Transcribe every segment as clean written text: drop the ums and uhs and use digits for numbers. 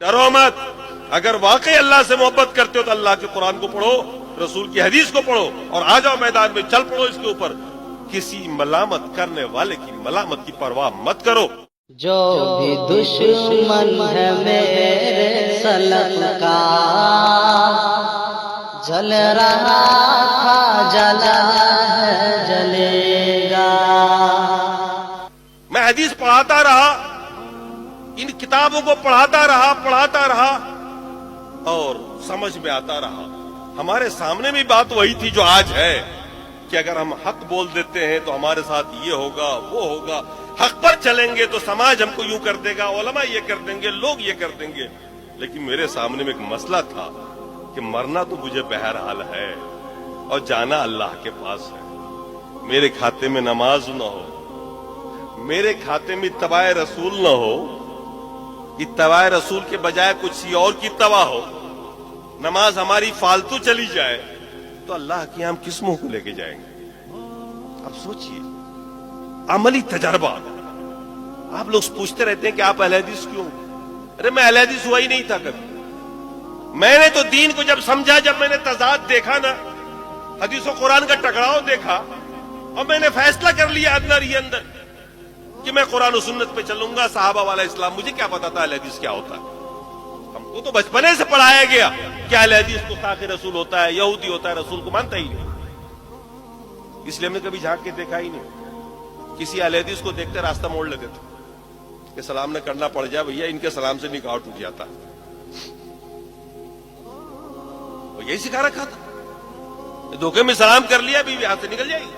ڈرو مت. اگر واقعی اللہ سے محبت کرتے ہو تو اللہ کے قرآن کو پڑھو, رسول کی حدیث کو پڑھو اور آ جاؤ میدان میں, چل پڑو اس کے اوپر. کسی ملامت کرنے والے کی ملامت کی پرواہ مت کرو. جو بھی دشمن ہے میرے سلف کا, جل رہا تھا جلا ہے جلے گا. میں حدیث پڑھاتا رہا, ان کتابوں کو پڑھاتا رہا اور سمجھ میں آتا رہا. ہمارے سامنے بھی بات وہی تھی جو آج ہے کہ اگر ہم حق بول دیتے ہیں تو ہمارے ساتھ یہ ہوگا وہ ہوگا, حق پر چلیں گے تو سماج ہم کو یوں کر دے گا, علماء یہ کر دیں گے, لوگ یہ کر دیں گے. لیکن میرے سامنے میں ایک مسئلہ تھا کہ مرنا تو مجھے بہرحال ہے اور جانا اللہ کے پاس ہے. میرے کھاتے میں نماز نہ ہو, میرے کھاتے میں اتباع رسول نہ ہو, اتباع رسول کے بجائے کچھ اور کی اتباع ہو, نماز ہماری فالتو چلی جائے تو اللہ کے ہم کس منہ کو لے کے جائیں گے؟ اب سوچئے, عملی تجربہ. آپ لوگ پوچھتے رہتے ہیں کہ آپ اہل حدیث کیوں؟ ارے میں اہل حدیث ہوا ہی نہیں تھا کبھی. میں نے تو دین کو جب سمجھا, جب میں نے تضاد دیکھا نا, حدیث و قرآن کا ٹکراؤ دیکھا, اور میں نے فیصلہ کر لیا اندر ہی اندر کہ میں قرآن و سنت پہ چلوں گا, صحابہ والا اسلام. مجھے کیا پتا تھا اہل حدیث کیا ہوتا ہے؟ ہم کو تو بچپنے سے پڑھایا گیا کہ اہل حدیث گستاخ رسول ہوتا ہے, یہودی ہوتا ہے, رسول کو مانتا ہی نہیں. اس لیے ہم نے کبھی جھانک کے دیکھا ہی نہیں. کسی اہل حدیث کو دیکھتے راستہ موڑ لیتے تھے کہ سلام نہ کرنا پڑ جائے بھیا, ان کے سلام سے نکاح ٹوٹ جاتا. وہ یہی سکھا رکھا تھا, دھوکے میں سلام کر لیا بیوی ہاتھ سے نکل جائے گی.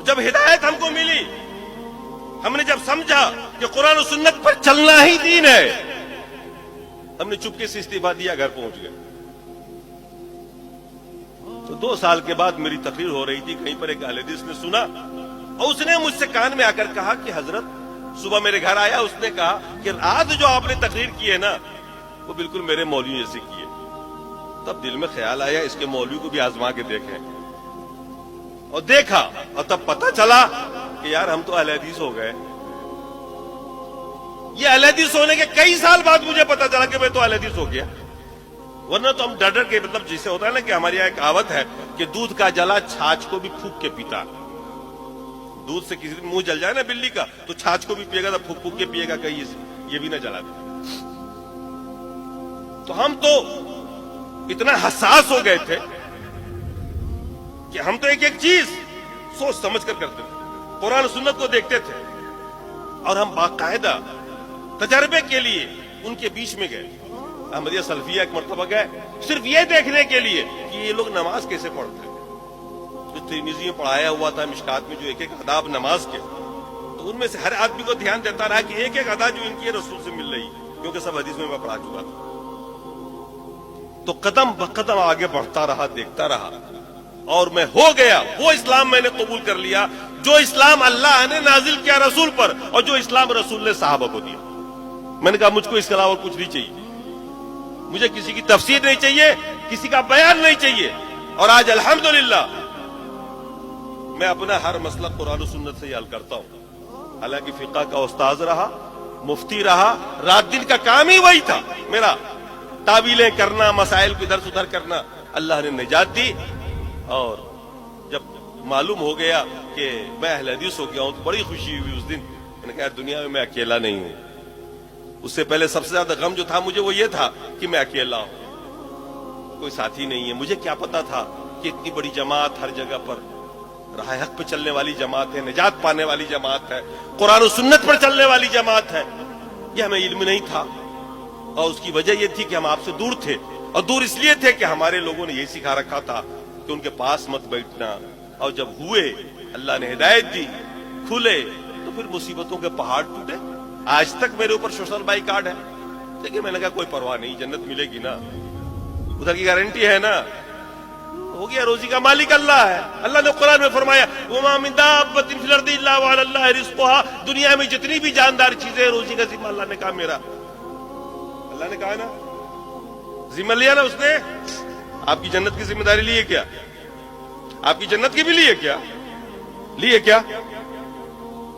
جب ہدایت ہم کو ملی, ہم نے جب سمجھا کہ قرآن و سنت پر چلنا ہی دین ہے, ہم نے چپکے سے استعفا دیا, گھر پہنچ گئے. تو 2 سال کے بعد میری تقریر ہو رہی تھی, کہیں پر ایک اہل حدیث نے سنا اور اس نے مجھ سے کان میں آ کر کہا کہ حضرت, صبح میرے گھر آیا, اس نے کہا کہ آج جو آپ نے تقریر کی ہے نا وہ بالکل میرے مولوی جیسے کی ہے. تب دل میں خیال آیا اس کے مولوی کو بھی آزما کے دیکھیں, اور دیکھا اور تب پتہ چلا کہ یار ہم تو اہل حدیث ہو گئے. یہ اہل حدیث ہونے کے کئی سال بعد مجھے پتہ چلا کہ میں تو اہل حدیث ہو گیا. ورنہ تو ہم ڈر کے, مطلب جسے ہوتا ہے نا کہ ہماری یہاں ایک کہاوت ہے کہ دودھ کا جلا چھاچھ کو بھی پھونک کے پیتا. دودھ سے کسی منہ جل جائے نا بلی کا تو چھاچھ کو بھی پیے گا, تو پھونک پھونک کے پیے گا, کہیں یہ بھی نہ جلا دے. تو ہم تو اتنا حساس ہو گئے تھے کہ ہم تو ایک ایک چیز سوچ سمجھ کر کرتے تھے, قرآن و سنت کو دیکھتے تھے, اور ہم باقاعدہ تجربے کے لیے ان کے بیچ میں گئے. احمدیہ سلفیہ ایک مرتبہ گئے صرف یہ دیکھنے کے لیے کہ یہ لوگ نماز کیسے پڑھتے ہیں. جو ترمذی میں پڑھایا ہوا تھا مشکات میں, جو ایک ایک آداب نماز کے, تو ان میں سے ہر آدمی کو دھیان دیتا رہا کہ ایک ایک ادا جو ان کی رسول سے مل رہی, کیونکہ سب حدیث میں پڑھا چکا تھا. تو قدم بقدم آگے بڑھتا رہا, دیکھتا رہا, اور میں ہو گیا وہ اسلام میں نے قبول کر لیا جو اسلام اللہ نے نازل کیا رسول پر, اور جو اسلام رسول نے صحابہ کو دیا. میں نے کہا مجھ کو اس کے علاوہ کچھ نہیں چاہیے, مجھے کسی کی تفسیر نہیں چاہیے, کسی کا بیان نہیں چاہیے. اور آج الحمدللہ میں اپنا ہر مسئلہ قرآن و سنت سے ہی حل کرتا ہوں. حالانکہ فقہ کا استاذ رہا, مفتی رہا, رات دن کا کام ہی وہی تھا میرا, تعویلیں کرنا, مسائل کو ادھر سے ادھر کرنا. اللہ نے نجات دی, اور جب معلوم ہو گیا کہ میں اہل حدیث ہو گیا ہوں تو بڑی خوشی ہوئی اس دن. میں نے کہا دنیا میں اکیلا نہیں ہوں. اس سے پہلے سب سے زیادہ غم جو تھا مجھے وہ یہ تھا کہ میں اکیلا ہوں, کوئی ساتھی نہیں ہے. مجھے کیا پتا تھا کہ اتنی بڑی جماعت ہر جگہ پر راہ حق پہ چلنے والی جماعت ہے, نجات پانے والی جماعت ہے, قرآن و سنت پر چلنے والی جماعت ہے. یہ ہمیں علم نہیں تھا, اور اس کی وجہ یہ تھی کہ ہم آپ سے دور تھے, اور دور اس لیے تھے کہ ہمارے لوگوں نے یہی سکھا رکھا تھا کہ ان کے پاس مت بیٹھنا. اور جب ہوئے, اللہ نے ہدایت دی, کھلے, تو پھر مصیبتوں کے پہاڑ ٹوٹے. آج تک میرے اوپر سوشل بائی کارڈ ہے, لیکن میں نے کہا کوئی پرواہ نہیں, جنت ملے گی نا, ادھر کی گارنٹی ہے نا, ہو گیا. روزی کا مالک اللہ ہے. اللہ نے قرآن میں فرمایا وَمَا مِن دَابَّةٍ فِي الْأَرْضِ إِلَّا وَعَلَى اللَّهِ رِزْقُهَا. دنیا میں جتنی بھی جاندار چیزیں, روزی کا ذمہ اللہ نے کہا میرا. اللہ نے کہا نا, ذمہ لیا نا اس نے. آپ کی جنت کی ذمہ داری لیے کیا؟ آپ کی جنت کی بھی لیے کیا؟